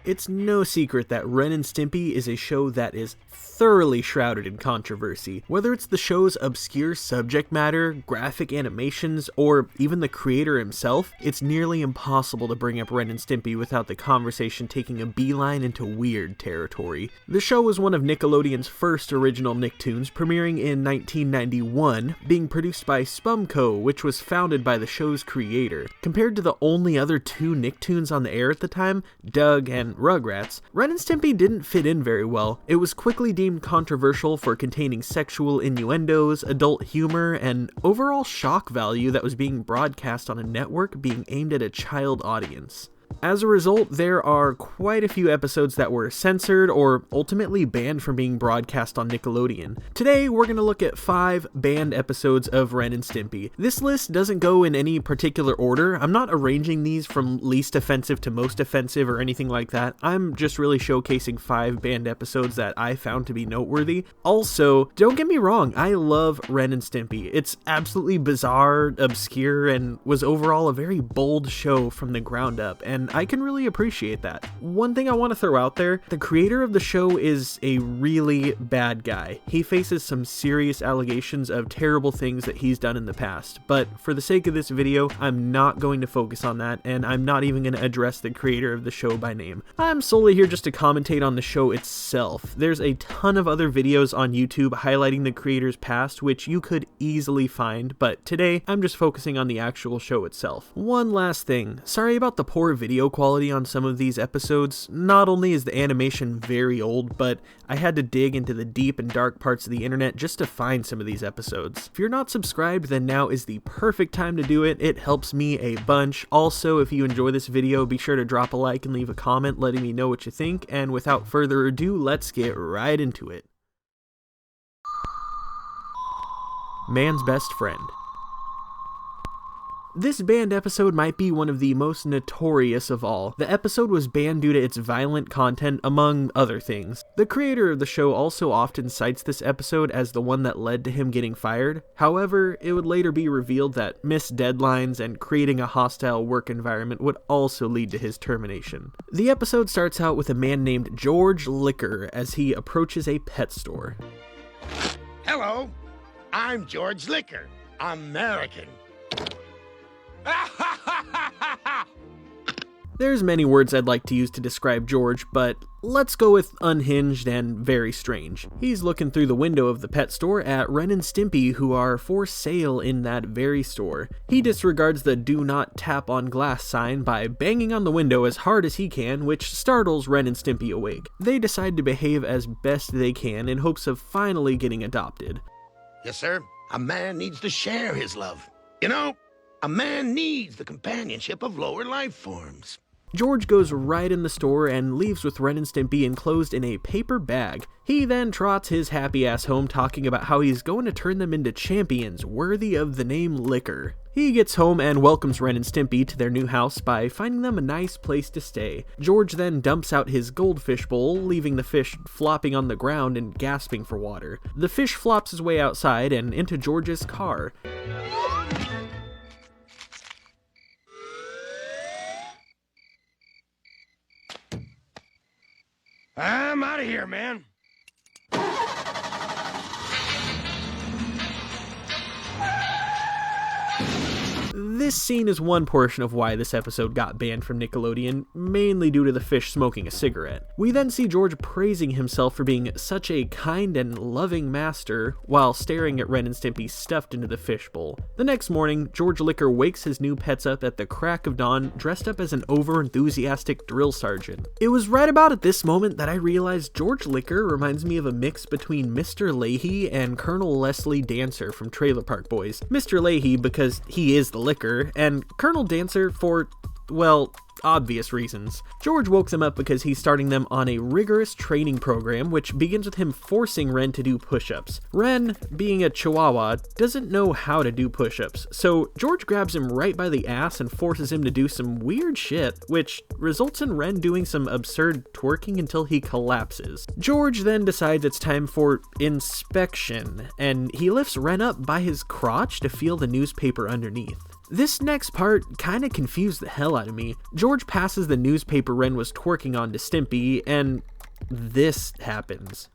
It's no secret that Ren and Stimpy is a show that is thoroughly shrouded in controversy. Whether it's the show's obscure subject matter, graphic animations, or even the creator himself, it's nearly impossible to bring up Ren and Stimpy without the conversation taking a beeline into weird territory. The show was one of Nickelodeon's first original Nicktoons, premiering in 1991, being produced by Spumco, which was founded by the show's creator. Compared to the only other two Nicktoons on the air at the time, Doug and Rugrats, Ren and Stimpy didn't fit in very well. It was quickly deemed controversial for containing sexual innuendos, adult humor, and overall shock value that was being broadcast on a network being aimed at a child audience. As a result, there are quite a few episodes that were censored or ultimately banned from being broadcast on Nickelodeon. Today, we're going to look at 5 banned episodes of Ren and Stimpy. This list doesn't go in any particular order. I'm not arranging these from least offensive to most offensive or anything like that. I'm just really showcasing 5 banned episodes that I found to be noteworthy. Also, don't get me wrong, I love Ren and Stimpy. It's absolutely bizarre, obscure, and was overall a very bold show from the ground up, and I can really appreciate that. One thing I want to throw out there, the creator of the show is a really bad guy. He faces some serious allegations of terrible things that he's done in the past, but for the sake of this video, I'm not going to focus on that, and I'm not even going to address the creator of the show by name. I'm solely here just to commentate on the show itself. There's a ton of other videos on YouTube highlighting the creator's past, which you could easily find, but today, I'm just focusing on the actual show itself. One last thing, sorry about the poor video quality on some of these episodes. Not only is the animation very old, but I had to dig into the deep and dark parts of the internet just to find some of these episodes. If you're not subscribed, then now is the perfect time to do it. It helps me a bunch. Also, if you enjoy this video, be sure to drop a like and leave a comment letting me know what you think, and without further ado, let's get right into it. Man's Best Friend. This banned episode might be one of the most notorious of all. The episode was banned due to its violent content, among other things. The creator of the show also often cites this episode as the one that led to him getting fired. However, it would later be revealed that missed deadlines and creating a hostile work environment would also lead to his termination. The episode starts out with a man named George Liquor as he approaches a pet store. Hello, I'm George Liquor, American. There's many words I'd like to use to describe George, but let's go with unhinged and very strange. He's looking through the window of the pet store at Ren and Stimpy, who are for sale in that very store. He disregards the "do not tap on glass" sign by banging on the window as hard as he can, which startles Ren and Stimpy awake. They decide to behave as best they can in hopes of finally getting adopted. Yes, sir. A man needs to share his love. You know, a man needs the companionship of lower life forms. George goes right in the store and leaves with Ren and Stimpy enclosed in a paper bag. He then trots his happy ass home talking about how he's going to turn them into champions worthy of the name Liquor. He gets home and welcomes Ren and Stimpy to their new house by finding them a nice place to stay. George then dumps out his goldfish bowl, leaving the fish flopping on the ground and gasping for water. The fish flops his way outside and into George's car. I'm out of here, man. This scene is one portion of why this episode got banned from Nickelodeon, mainly due to the fish smoking a cigarette. We then see George praising himself for being such a kind and loving master, while staring at Ren and Stimpy stuffed into the fishbowl. The next morning, George Liquor wakes his new pets up at the crack of dawn, dressed up as an over-enthusiastic drill sergeant. It was right about at this moment that I realized George Liquor reminds me of a mix between Mr. Leahy and Colonel Leslie Dancer from Trailer Park Boys. Mr. Leahy because he is the liquor, and Colonel Dancer for, well, obvious reasons. George woke them up because he's starting them on a rigorous training program, which begins with him forcing Ren to do push-ups. Ren, being a chihuahua, doesn't know how to do push-ups, so George grabs him right by the ass and forces him to do some weird shit, which results in Ren doing some absurd twerking until he collapses. George then decides it's time for inspection, and he lifts Ren up by his crotch to feel the newspaper underneath. This next part kinda confused the hell out of me. George passes the newspaper Ren was twerking on to Stimpy, and this happens.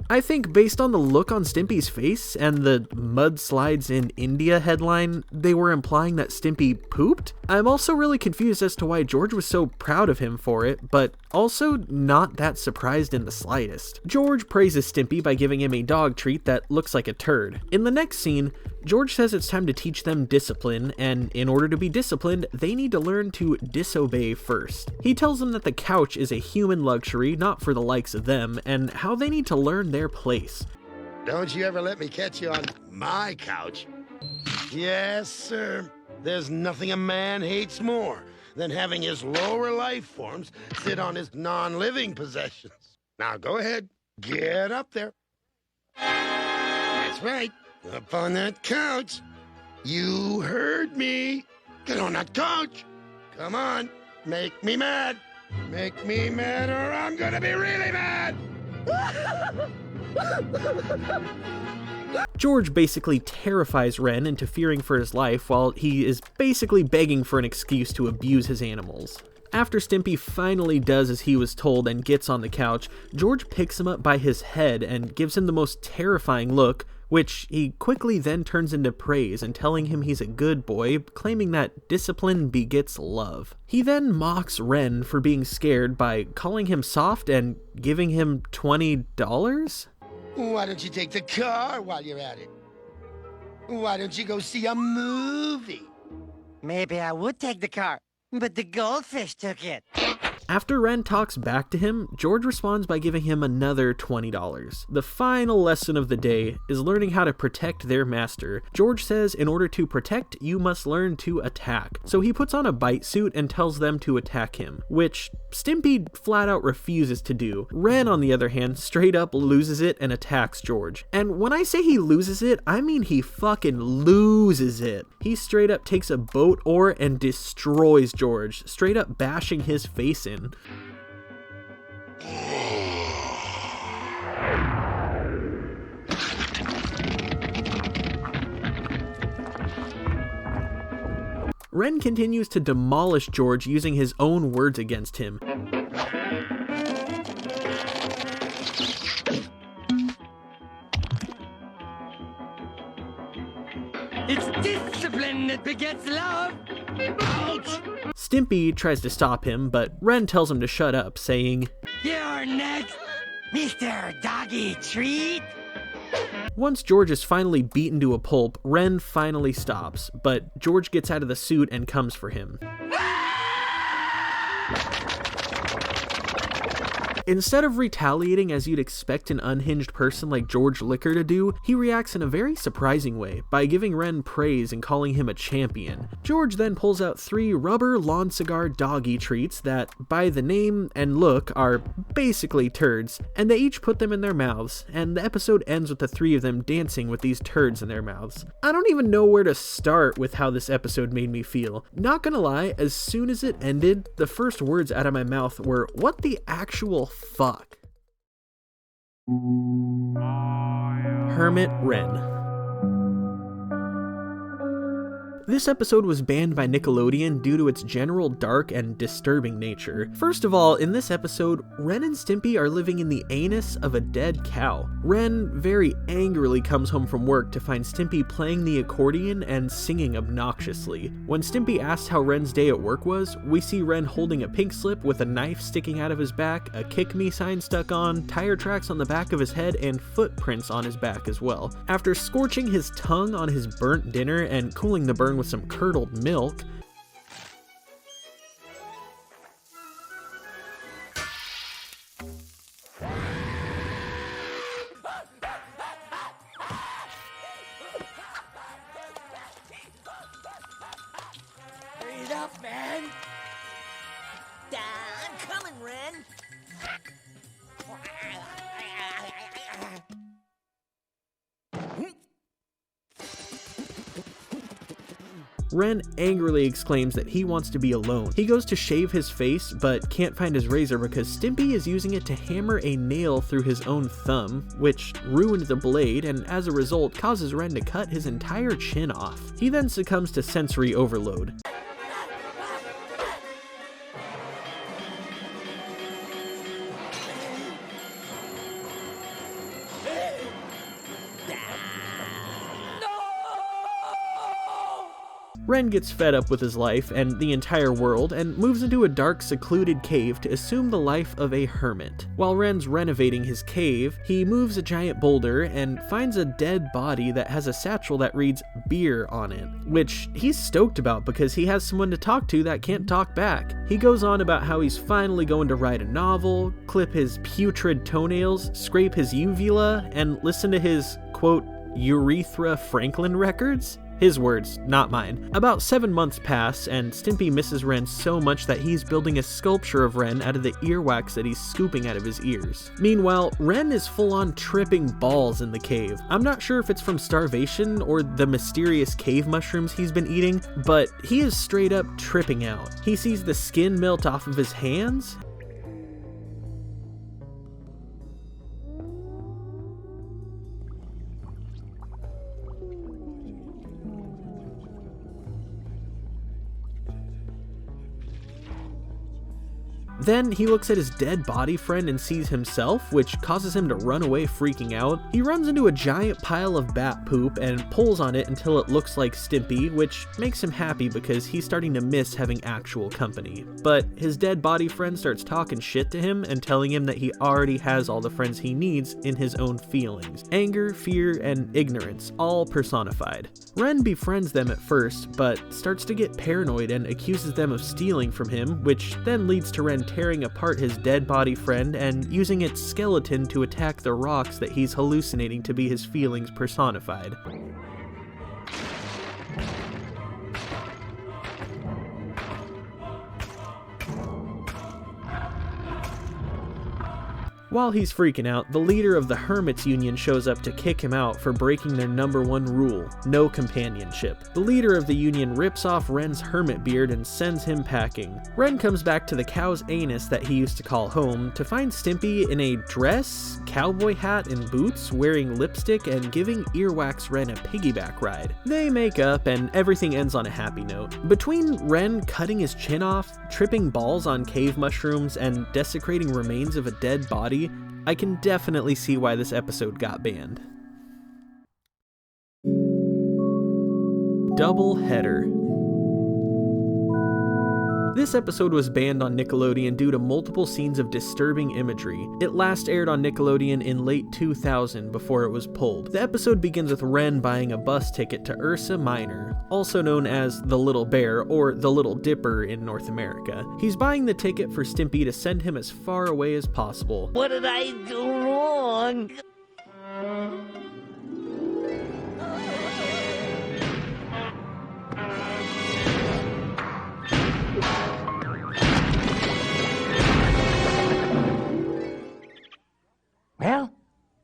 I think based on the look on Stimpy's face and the mudslides in India headline, they were implying that Stimpy pooped. I'm also really confused as to why George was so proud of him for it, but also not that surprised in the slightest. George praises Stimpy by giving him a dog treat that looks like a turd. In the next scene, George says it's time to teach them discipline, and in order to be disciplined, they need to learn to disobey first. He tells them that the couch is a human luxury, not for the likes of them, and how they need to learn their place. Don't you ever let me catch you on my couch. Yes, sir. There's nothing a man hates more than having his lower life forms sit on his non-living possessions. Now go ahead, get up there. That's right, up on that couch. You heard me. Get on that couch. Come on, make me mad. Make me mad or I'm gonna be really mad. George basically terrifies Ren into fearing for his life while he is basically begging for an excuse to abuse his animals. After Stimpy finally does as he was told and gets on the couch, George picks him up by his head and gives him the most terrifying look, which he quickly then turns into praise and telling him he's a good boy, claiming that discipline begets love. He then mocks Ren for being scared by calling him soft and giving him $20? Why don't you take the car while you're at it? Why don't you go see a movie? Maybe I would take the car, but the goldfish took it. After Ren talks back to him, George responds by giving him another $20. The final lesson of the day is learning how to protect their master. George says in order to protect, you must learn to attack. So he puts on a bite suit and tells them to attack him, which Stimpy flat out refuses to do. Ren, on the other hand, straight up loses it and attacks George. And when I say he loses it, I mean he fucking loses it. He straight up takes a boat oar and destroys George, straight up bashing his face in. Ren continues to demolish George using his own words against him. It's discipline that begets love. Ouch! Stimpy tries to stop him, but Ren tells him to shut up, saying, You're next, Mr. Doggy Treat. Once George is finally beaten to a pulp, Ren finally stops, but George gets out of the suit and comes for him. Instead of retaliating as you'd expect an unhinged person like George Liquor to do, he reacts in a very surprising way by giving Ren praise and calling him a champion. George then pulls out 3 rubber lawn cigar doggy treats that, by the name and look, are basically turds, and they each put them in their mouths, and the episode ends with the 3 of them dancing with these turds in their mouths. I don't even know where to start with how this episode made me feel. Not gonna lie, as soon as it ended, the first words out of my mouth were, what the actual fuck? Hermit Ren. This episode was banned by Nickelodeon due to its general dark and disturbing nature. First of all, in this episode, Ren and Stimpy are living in the anus of a dead cow. Ren very angrily comes home from work to find Stimpy playing the accordion and singing obnoxiously. When Stimpy asks how Ren's day at work was, we see Ren holding a pink slip with a knife sticking out of his back, a kick me sign stuck on, tire tracks on the back of his head, and footprints on his back as well. After scorching his tongue on his burnt dinner and cooling the burn with some curdled milk, Ren angrily exclaims that he wants to be alone. He goes to shave his face, but can't find his razor because Stimpy is using it to hammer a nail through his own thumb, which ruined the blade and as a result causes Ren to cut his entire chin off. He then succumbs to sensory overload. Ren gets fed up with his life and the entire world and moves into a dark, secluded cave to assume the life of a hermit. While Ren's renovating his cave, he moves a giant boulder and finds a dead body that has a satchel that reads beer on it, which he's stoked about because he has someone to talk to that can't talk back. He goes on about how he's finally going to write a novel, clip his putrid toenails, scrape his uvula, and listen to his, quote, Urethra Franklin records? His words, not mine. About 7 months pass, and Stimpy misses Ren so much that he's building a sculpture of Ren out of the earwax that he's scooping out of his ears. Meanwhile, Ren is full-on tripping balls in the cave. I'm not sure if it's from starvation or the mysterious cave mushrooms he's been eating, but he is straight up tripping out. He sees the skin melt off of his hands, then he looks at his dead body friend and sees himself, which causes him to run away freaking out. He runs into a giant pile of bat poop and pulls on it until it looks like Stimpy, which makes him happy because he's starting to miss having actual company. But his dead body friend starts talking shit to him and telling him that he already has all the friends he needs in his own feelings. Anger, fear, and ignorance, all personified. Ren befriends them at first, but starts to get paranoid and accuses them of stealing from him, which then leads to Ren tearing apart his dead body friend and using its skeleton to attack the rocks that he's hallucinating to be his feelings personified. While he's freaking out, the leader of the Hermits Union shows up to kick him out for breaking their #1 rule, no companionship. The leader of the union rips off Ren's hermit beard and sends him packing. Ren comes back to the cow's anus that he used to call home to find Stimpy in a dress, cowboy hat, and boots, wearing lipstick and giving earwax Ren a piggyback ride. They make up and everything ends on a happy note. Between Ren cutting his chin off, tripping balls on cave mushrooms, and desecrating remains of a dead body, I can definitely see why this episode got banned. Double header. This episode was banned on Nickelodeon due to multiple scenes of disturbing imagery. It last aired on Nickelodeon in late 2000 before it was pulled. The episode begins with Ren buying a bus ticket to Ursa Minor, also known as the Little Bear or the Little Dipper in North America. He's buying the ticket for Stimpy to send him as far away as possible. What did I do wrong? Well,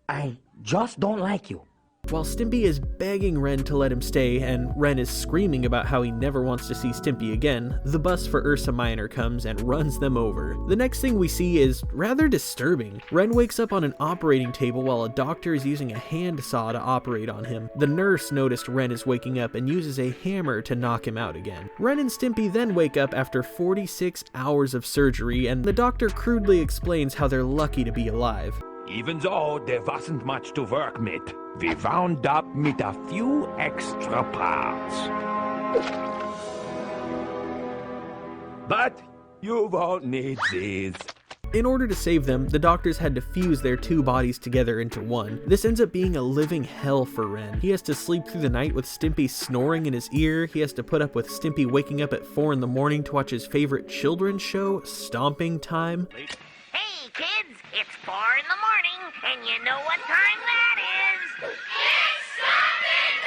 I just don't like you. While Stimpy is begging Ren to let him stay and Ren is screaming about how he never wants to see Stimpy again, the bus for Ursa Minor comes and runs them over. The next thing we see is rather disturbing. Ren wakes up on an operating table while a doctor is using a hand saw to operate on him. The nurse noticed Ren is waking up and uses a hammer to knock him out again. Ren and Stimpy then wake up after 46 hours of surgery, and the doctor crudely explains how they're lucky to be alive. Even though there wasn't much to work with, we wound up with a few extra parts. But you won't need these. In order to save them, the doctors had to fuse their two bodies together into one. This ends up being a living hell for Ren. He has to sleep through the night with Stimpy snoring in his ear. He has to put up with Stimpy waking up at 4 in the morning to watch his favorite children's show, Stomping Time. Hey kids, it's 4 in the morning, and you know what time that is? It's stomping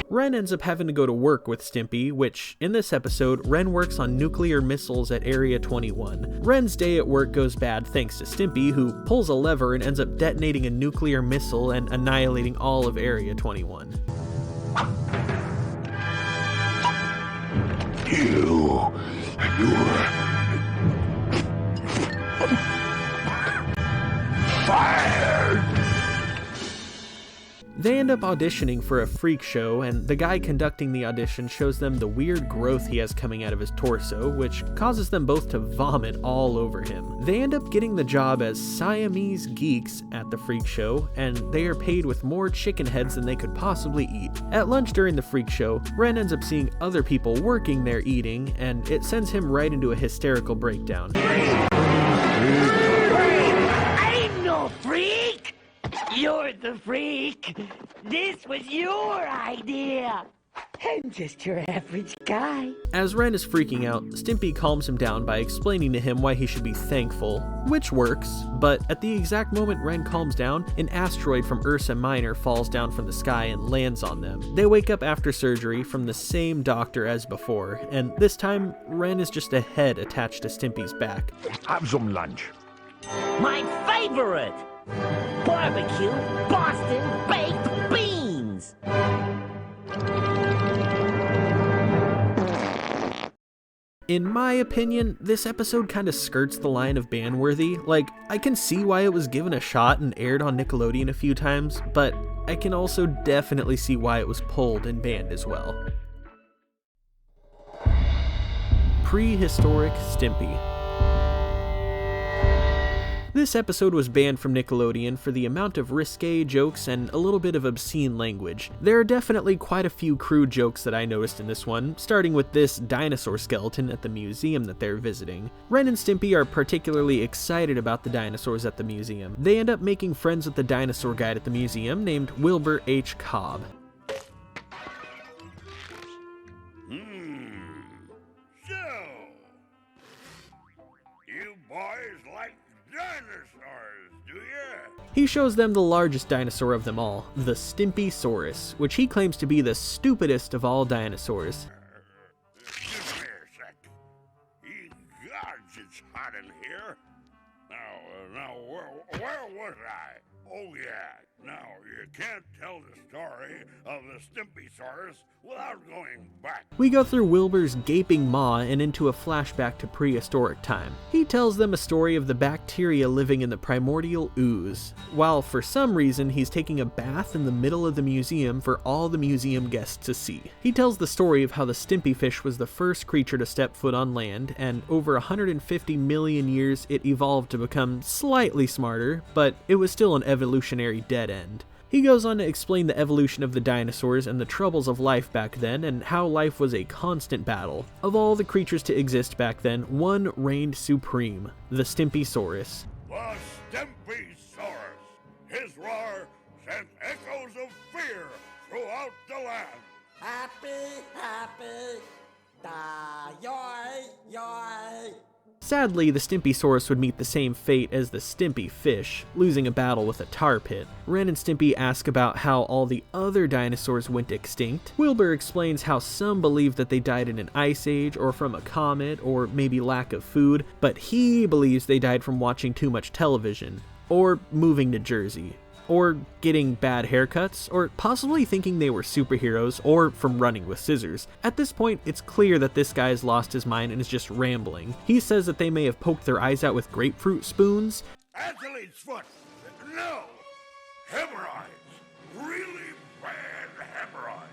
time! Ren ends up having to go to work with Stimpy, which, in this episode, Ren works on nuclear missiles at Area 21. Ren's day at work goes bad thanks to Stimpy, who pulls a lever and ends up detonating a nuclear missile and annihilating all of Area 21. You're fired! They end up auditioning for a freak show, and the guy conducting the audition shows them the weird growth he has coming out of his torso, which causes them both to vomit all over him. They end up getting the job as Siamese geeks at the freak show, and they are paid with more chicken heads than they could possibly eat. At lunch during the freak show, Ren ends up seeing other people working there eating, and it sends him right into a hysterical breakdown. I'm no freak! You're the freak! This was your idea! I'm just your average guy. As Ren is freaking out, Stimpy calms him down by explaining to him why he should be thankful, which works, but at the exact moment Ren calms down, an asteroid from Ursa Minor falls down from the sky and lands on them. They wake up after surgery from the same doctor as before, and this time, Ren is just a head attached to Stimpy's back. Have some lunch. My favorite! Barbecue Boston baked beans! In my opinion, this episode kinda skirts the line of ban-worthy. Like, I can see why it was given a shot and aired on Nickelodeon a few times, but I can also definitely see why it was pulled and banned as well. Prehistoric Stimpy. This episode was banned from Nickelodeon for the amount of risque jokes and a little bit of obscene language. There are definitely quite a few crude jokes that I noticed in this one, starting with this dinosaur skeleton at the museum that they're visiting. Ren and Stimpy are particularly excited about the dinosaurs at the museum. They end up making friends with the dinosaur guide at the museum named Wilbur H. Cobb. So, you boys like dinosaurs, do ya? He shows them the largest dinosaur of them all, the Stimpysaurus, which he claims to be the stupidest of all dinosaurs. Give me a sec. Ye gods, it's hot in here. Now, where was I? Oh yeah, now you can't tell the story of the Stimpysaurus without going back. We go through Wilbur's gaping maw and into a flashback to prehistoric time. He tells them a story of the bacteria living in the primordial ooze, while for some reason he's taking a bath in the middle of the museum for all the museum guests to see. He tells the story of how the Stimpy fish was the first creature to step foot on land, and over 150 million years it evolved to become slightly smarter, but it was still an evolutionary dead end. He goes on to explain the evolution of the dinosaurs and the troubles of life back then, and how life was a constant battle. Of all the creatures to exist back then, one reigned supreme, the Stimpysaurus. The Stimpysaurus. His roar sent echoes of fear throughout the land. Happy, yoy, yoy. Sadly, the Stimpysaurus would meet the same fate as the Stimpy fish, losing a battle with a tar pit. Ren and Stimpy ask about how all the other dinosaurs went extinct. Wilbur explains how some believe that they died in an ice age, or from a comet, or maybe lack of food, but he believes they died from watching too much television, or moving to Jersey, or getting bad haircuts, or possibly thinking they were superheroes, or from running with scissors. At this point, it's clear that this guy has lost his mind and is just rambling. He says that they may have poked their eyes out with grapefruit spoons. Athlete's foot. No. Hemorrhoids. Really bad hemorrhoids.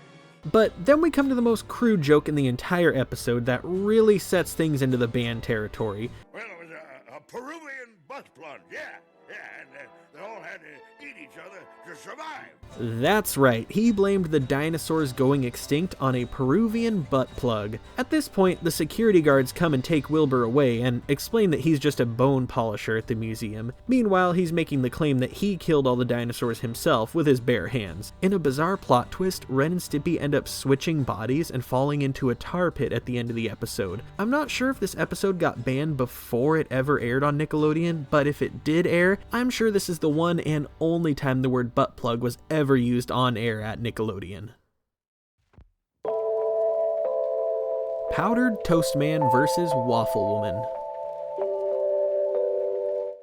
But then we come to the most crude joke in the entire episode that really sets things into the band territory. Well, it was a Peruvian butt plug, yeah, and they all had to eat each other to survive. That's right, he blamed the dinosaurs going extinct on a Peruvian butt plug. At this point, the security guards come and take Wilbur away and explain that he's just a bone polisher at the museum. Meanwhile, he's making the claim that he killed all the dinosaurs himself with his bare hands. In a bizarre plot twist, Ren and Stimpy end up switching bodies and falling into a tar pit at the end of the episode. I'm not sure if this episode got banned before it ever aired on Nickelodeon, but if it did air, I'm sure this is the one and only time the word butt plug was ever used on air at Nickelodeon. Powdered Toastman vs. Waffle Woman.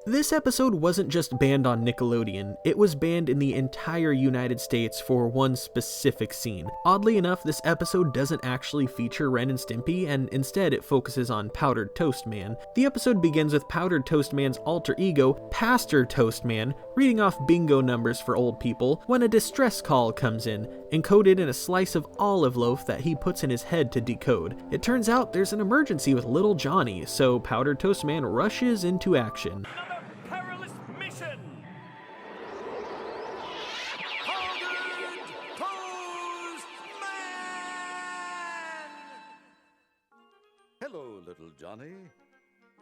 This episode wasn't just banned on Nickelodeon, it was banned in the entire United States for one specific scene. Oddly enough, this episode doesn't actually feature Ren and Stimpy, and instead it focuses on Powdered Toastman. The episode begins with Powdered Toastman's alter ego, Pastor Toastman, reading off bingo numbers for old people when a distress call comes in, encoded in a slice of olive loaf that he puts in his head to decode. It turns out there's an emergency with little Johnny, so Powdered Toastman rushes into action. Hello, little Johnny.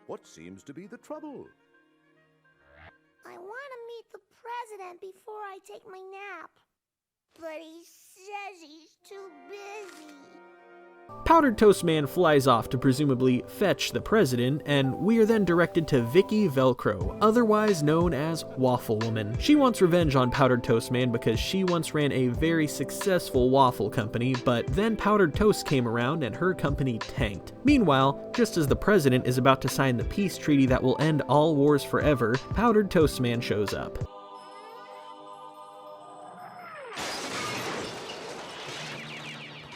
What seems to be the trouble? I want to meet the president before I take my nap. But he says he's too busy. Powdered Toastman flies off to presumably fetch the president, and we are then directed to Vicky Velcro, otherwise known as Waffle Woman. She wants revenge on Powdered Toastman because she once ran a very successful waffle company, but then Powdered Toast came around and her company tanked. Meanwhile, just as the president is about to sign the peace treaty that will end all wars forever, Powdered Toastman shows up.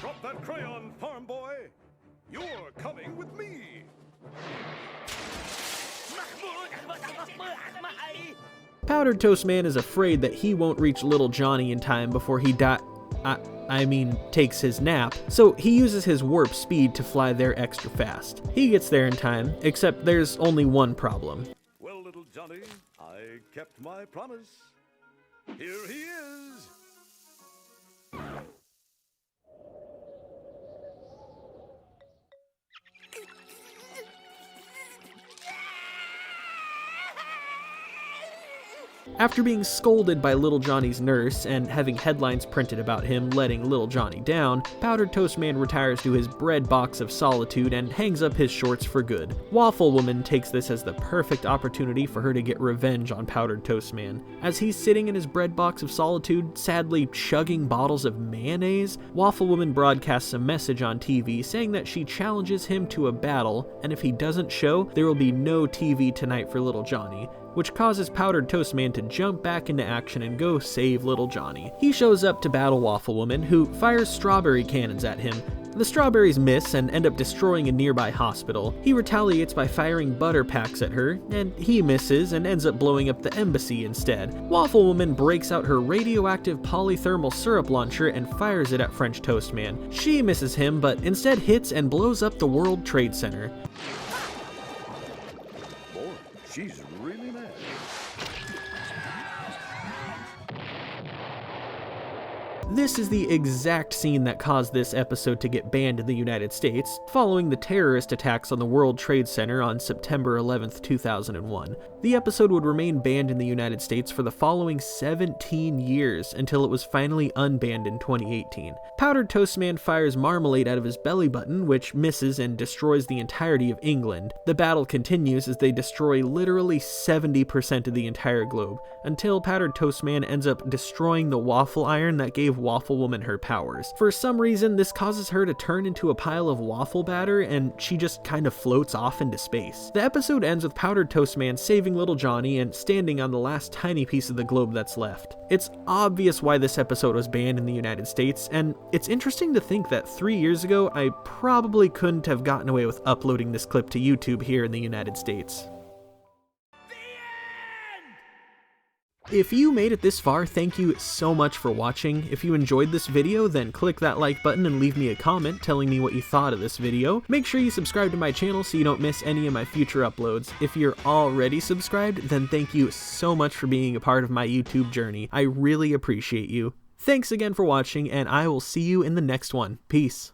Drop that crayon, farm boy. You're coming with me. Powdered Toastman is afraid that he won't reach little Johnny in time before he takes his nap, so he uses his warp speed to fly there extra fast. He gets there in time, except there's only one problem. Well, little Johnny, I kept my promise. Here he is. After being scolded by Little Johnny's nurse and having headlines printed about him letting Little Johnny down, Powdered Toastman retires to his bread box of solitude and hangs up his shorts for good. Waffle Woman takes this as the perfect opportunity for her to get revenge on Powdered Toastman. As he's sitting in his bread box of solitude, sadly chugging bottles of mayonnaise, Waffle Woman broadcasts a message on TV saying that she challenges him to a battle, and if he doesn't show, there will be no TV tonight for Little Johnny, which causes Powdered Toastman to jump back into action and go save Little Johnny. He shows up to battle Waffle Woman, who fires strawberry cannons at him. The strawberries miss and end up destroying a nearby hospital. He retaliates by firing butter packs at her, and he misses and ends up blowing up the embassy instead. Waffle Woman breaks out her radioactive polythermal syrup launcher and fires it at French Toastman. She misses him, but instead hits and blows up the World Trade Center. Boy, she's really mad. This is the exact scene that caused this episode to get banned in the United States, following the terrorist attacks on the World Trade Center on September 11th, 2001. The episode would remain banned in the United States for the following 17 years until it was finally unbanned in 2018. Powdered Toastman fires marmalade out of his belly button, which misses and destroys the entirety of England. The battle continues as they destroy literally 70% of the entire globe, until Powdered Toastman ends up destroying the waffle iron that gave Waffle Woman her powers. For some reason, this causes her to turn into a pile of waffle batter, and she just kind of floats off into space. The episode ends with Powdered Toastman saving Little Johnny and standing on the last tiny piece of the globe that's left. It's obvious why this episode was banned in the United States, and it's interesting to think that 3 years ago, I probably couldn't have gotten away with uploading this clip to YouTube here in the United States. If you made it this far, thank you so much for watching. If you enjoyed this video, then click that like button and leave me a comment telling me what you thought of this video. Make sure you subscribe to my channel so you don't miss any of my future uploads. If you're already subscribed, then thank you so much for being a part of my YouTube journey. I really appreciate you. Thanks again for watching, and I will see you in the next one. Peace.